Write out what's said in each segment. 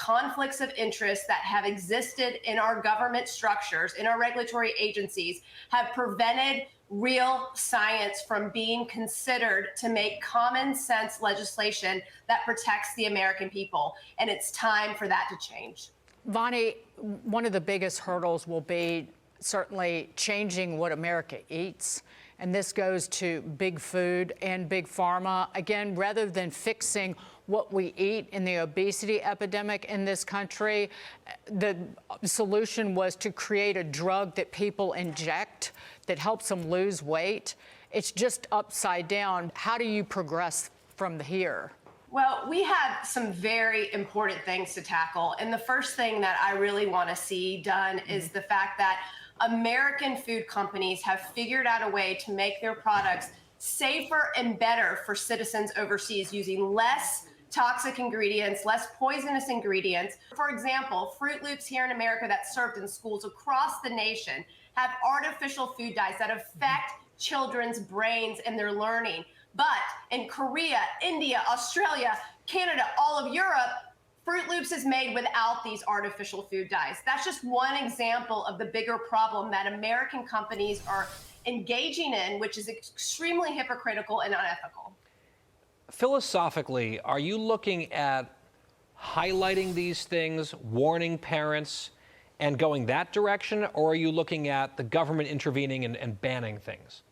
conflicts of interest that have existed in our government structures, in our regulatory agencies, have prevented real science from being considered to make common sense legislation that protects the American people. And it's time for that to change. Vonnie, one of the biggest hurdles will be certainly changing what America eats. And this goes to big food and big pharma. Again, rather than fixing what we eat in the obesity epidemic in this country, the solution was to create a drug that people inject that helps them lose weight. It's just upside down. How do you progress from here? Well, we have some very important things to tackle. And the first thing that I really want to see done is the fact that American food companies have figured out a way to make their products safer and better for citizens overseas using less toxic ingredients, less poisonous ingredients. For example, Fruit Loops here in America that's served in schools across the nation have artificial food dyes that affect children's brains and their learning. But in Korea, India, Australia, Canada, all of Europe, Fruit Loops is made without these artificial food dyes. That's just one example of the bigger problem that American companies are engaging in, which is extremely hypocritical and unethical. Philosophically, are you looking at highlighting these things, warning parents, and going that direction, or are you looking at the government intervening and banning things?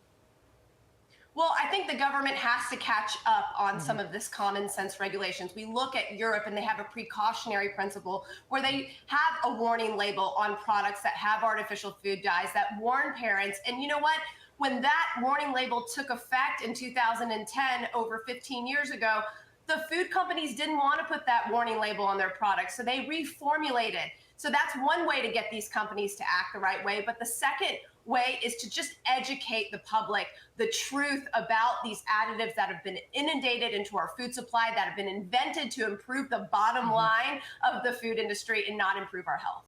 Well, I think the government has to catch up on some of this common sense regulations. We look at Europe and they have a precautionary principle where they have a warning label on products that have artificial food dyes that warn parents. And you know what? When that warning label took effect in 2010, over 15 years ago, the food companies didn't want to put that warning label on their products, so they reformulated. So that's one way to get these companies to act the right way. But the second way is to just educate the public the truth about these additives that have been inundated into our food supply, that have been invented to improve the bottom line of the food industry and not improve our health.